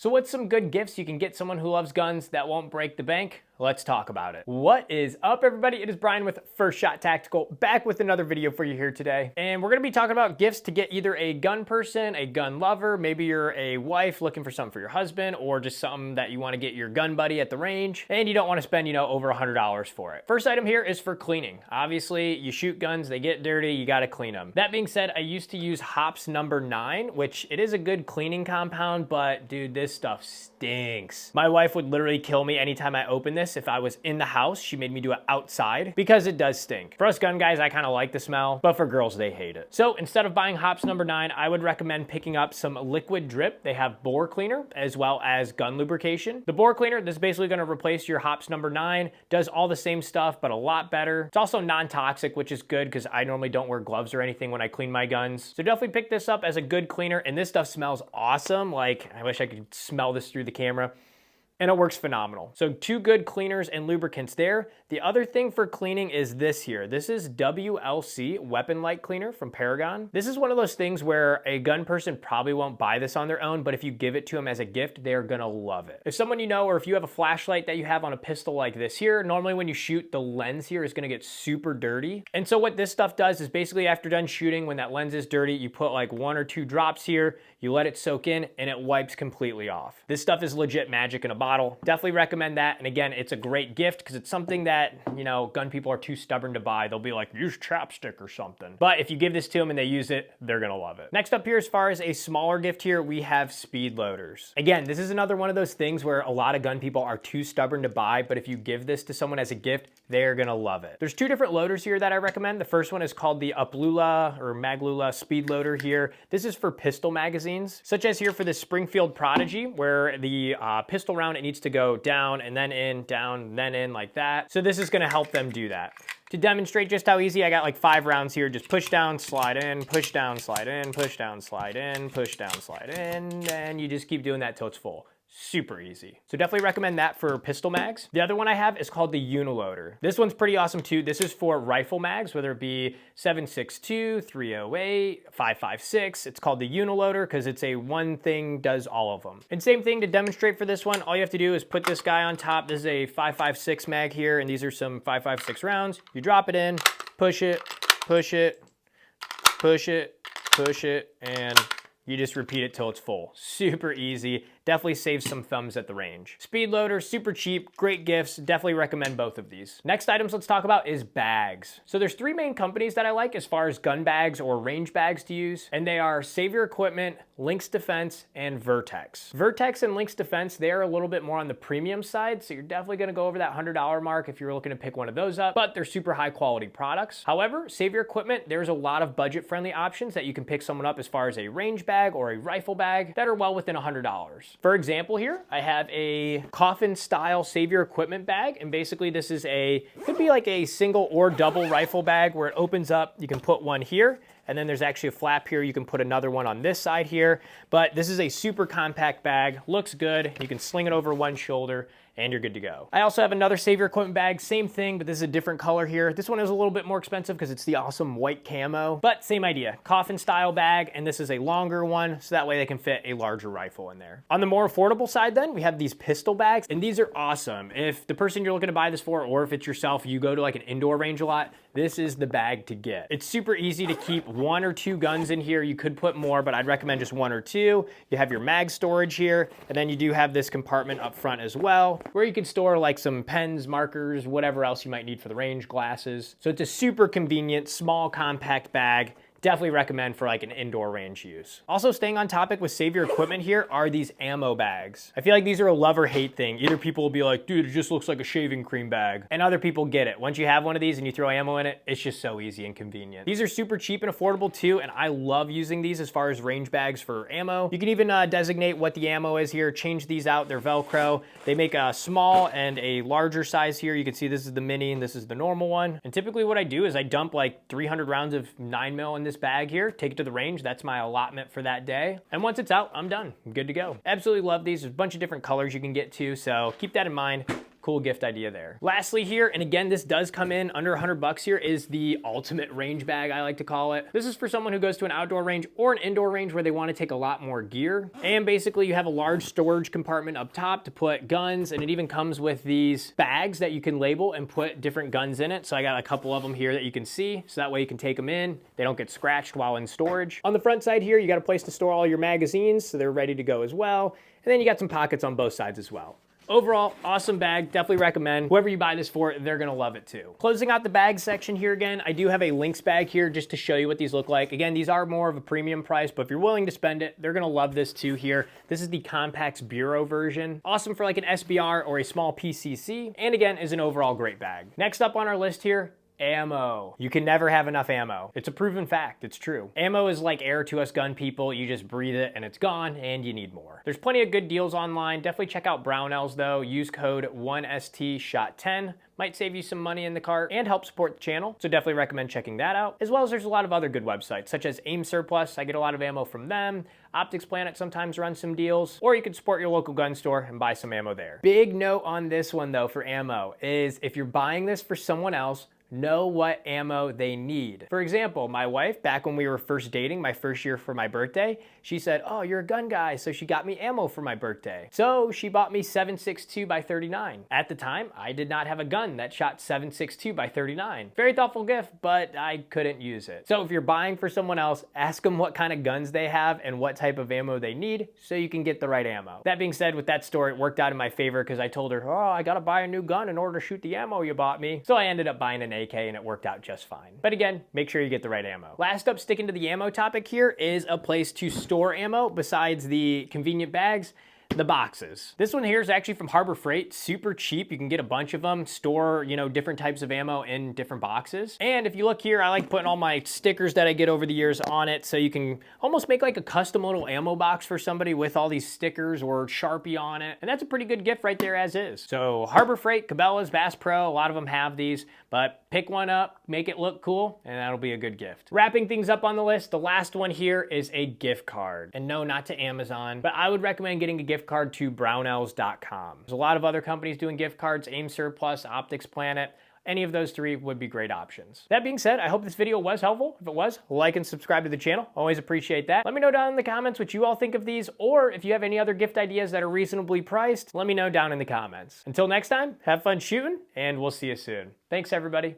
So what's some good gifts you can get someone who loves guns that won't break the bank? Let's talk about it. What is up, everybody? It is Brian with First Shot Tactical, back with another video for you here today. And we're gonna be talking about gifts to get either a gun person, a gun lover, maybe you're a wife looking for something for your husband, or just something that you wanna get your gun buddy at the range, and you don't wanna spend, over $100 for it. First item here is for cleaning. Obviously, you shoot guns, they get dirty, you gotta clean them. That being said, I used to use Hops number 9, which it is a good cleaning compound, but dude, this stuff stinks. My wife would literally kill me anytime I open this. If I was in the house, she made me do it outside because it does stink. For us gun guys, I kind of like the smell, but for girls, they hate it. So instead of buying Hops number 9, I would recommend picking up some liquid drip. They have bore cleaner as well as gun lubrication. The bore cleaner, this is basically going to replace your Hops number 9, does all the same stuff, but a lot better. It's also non-toxic, which is good because I normally don't wear gloves or anything when I clean my guns. So definitely pick this up as a good cleaner, and this stuff smells awesome. Like, I wish I could smell this through the camera. And it works phenomenal. So 2 good cleaners and lubricants there. The other thing for cleaning is this here. This is WLC Weapon Light Cleaner from Paragon. This is one of those things where a gun person probably won't buy this on their own, but if you give it to them as a gift, they're gonna love it. If someone you know, or if you have a flashlight that you have on a pistol like this here, normally when you shoot, the lens here is gonna get super dirty. And so what this stuff does is basically after done shooting, when that lens is dirty, you put like 1 or 2 drops here, you let it soak in, and it wipes completely off. This stuff is legit magic in a bottle. Definitely recommend that. And again, it's a great gift because it's something that, gun people are too stubborn to buy. They'll be like, use chapstick or something. But if you give this to them and they use it, they're gonna love it. Next up here, as far as a smaller gift here, we have speed loaders. Again, this is another one of those things where a lot of gun people are too stubborn to buy, but if you give this to someone as a gift, they're gonna love it. There's 2 different loaders here that I recommend. The first one is called the Uplula or Maglula speed loader here. This is for pistol magazines, such as here for the Springfield Prodigy, where the pistol round, it needs to go down and then in, down, then in like that. So this is gonna help them do that. To demonstrate just how easy, I got like 5 rounds here. Just push down, slide in, push down, slide in, push down, slide in, push down, slide in, and you just keep doing that till it's full. Super easy. So definitely recommend that for pistol mags. The other one I have is called the Uniloader. This one's pretty awesome too. This is for rifle mags, whether it be 7.62, 308, 5.56. It's called the Uniloader because it's a one thing does all of them. And same thing to demonstrate for this one. All you have to do is put this guy on top. This is a 5.56 mag here, and these are some 5.56 rounds. You drop it in, push it, push it, push it, push it, and you just repeat it till it's full. Super easy. Definitely saves some thumbs at the range. Speed loader, super cheap, great gifts. Definitely recommend both of these. Next items let's talk about is bags. So there's 3 main companies that I like as far as gun bags or range bags to use, and they are Save Your Equipment, Lynx Defense, and Vertex. Vertex and Lynx Defense, they're a little bit more on the premium side, so you're definitely gonna go over that $100 mark if you're looking to pick one of those up, but they're super high quality products. However, Save Your Equipment, there's a lot of budget friendly options that you can pick someone up as far as a range bag or a rifle bag that are well within $100. For example here, I have a coffin style Save Your Equipment bag, and basically this is could be like a single or double rifle bag where it opens up, you can put one here, and then there's actually a flap here, you can put another one on this side here, but this is a super compact bag, looks good, you can sling it over one shoulder, and you're good to go. I also have another Save Your Equipment bag, same thing, but this is a different color here. This one is a little bit more expensive because it's the awesome white camo, but same idea. Coffin style bag, and this is a longer one, so that way they can fit a larger rifle in there. On the more affordable side then, we have these pistol bags, and these are awesome. If the person you're looking to buy this for, or if it's yourself, you go to like an indoor range a lot, this is the bag to get. It's super easy to keep 1 or 2 guns in here. You could put more, but I'd recommend just 1 or 2. You have your mag storage here, and then you do have this compartment up front as well, where you can store like some pens, markers, whatever else you might need for the range, glasses. So it's a super convenient, small, compact bag. Definitely recommend for like an indoor range use. Also staying on topic with Save Your Equipment here are these ammo bags. I feel like these are a love or hate thing. Either people will be like, dude, it just looks like a shaving cream bag. And other people get it. Once you have one of these and you throw ammo in it, it's just so easy and convenient. These are super cheap and affordable too, and I love using these as far as range bags for ammo. You can even designate what the ammo is here, change these out, they're Velcro. They make a small and a larger size here. You can see this is the mini and this is the normal one. And typically what I do is I dump like 300 rounds of 9mm in this bag here, take it to the range. That's my allotment for that day. And once it's out, I'm done. I'm good to go. Absolutely love these. There's a bunch of different colors you can get to, so keep that in mind. cool gift idea there. Lastly here, and again, this does come in under 100 bucks here, is the ultimate range bag, I like to call it. This is for someone who goes to an outdoor range or an indoor range where they want to take a lot more gear. And basically you have a large storage compartment up top to put guns, and it even comes with these bags that you can label and put different guns in it. So I got a couple of them here that you can see, so that way you can take them in. They don't get scratched while in storage. On the front side here, you got a place to store all your magazines, so they're ready to go as well. And then you got some pockets on both sides as well. Overall, awesome bag, definitely recommend. Whoever you buy this for, they're gonna love it too. Closing out the bag section here again, I do have a Lynx bag here just to show you what these look like. Again, these are more of a premium price, but if you're willing to spend it, they're gonna love this too here. This is the Compax Bureau version. Awesome for like an SBR or a small PCC, and again, is an overall great bag. Next up on our list here, ammo. You can never have enough ammo. It's a proven fact, it's true. Ammo is like air to us gun people. You just breathe it and it's gone and you need more. There's plenty of good deals online. Definitely check out Brownells though. Use code 1STSHOT10. Might save you some money in the cart and help support the channel. So definitely recommend checking that out. As well as there's a lot of other good websites such as Aim Surplus. I get a lot of ammo from them. Optics Planet sometimes runs some deals, or you can support your local gun store and buy some ammo there. Big note on this one though for ammo is if you're buying this for someone else, know what ammo they need. For example, my wife, back when we were first dating, my first year for my birthday, she said, oh, you're a gun guy, so she got me ammo for my birthday. So she bought me 7.62 by 39. At the time, I did not have a gun that shot 7.62 by 39. Very thoughtful gift, but I couldn't use it. So if you're buying for someone else, ask them what kind of guns they have and what type of ammo they need so you can get the right ammo. That being said, with that story, it worked out in my favor because I told her, oh, I gotta buy a new gun in order to shoot the ammo you bought me. So I ended up buying an AK and it worked out just fine. But again, make sure you get the right ammo. Last up, sticking to the ammo topic here, is a place to store ammo besides the convenient bags. The boxes. This one here is actually from Harbor Freight, super cheap. You can get a bunch of them, store, different types of ammo in different boxes. And if you look here, I like putting all my stickers that I get over the years on it, so you can almost make like a custom little ammo box for somebody with all these stickers or Sharpie on it. And that's a pretty good gift right there as is. So Harbor Freight, Cabela's, Bass Pro, a lot of them have these, but pick one up, make it look cool, and that'll be a good gift. Wrapping things up on the list, the last one here is a gift card. And no, not to Amazon, but I would recommend getting a gift card to Brownells.com. There's a lot of other companies doing gift cards, Aim Surplus, Optics Planet. Any of those three would be great options. That being said, I hope this video was helpful. If it was, like and subscribe to the channel. Always appreciate that. Let me know down in the comments what you all think of these, or if you have any other gift ideas that are reasonably priced, let me know down in the comments. Until next time, have fun shooting, and we'll see you soon. Thanks, everybody.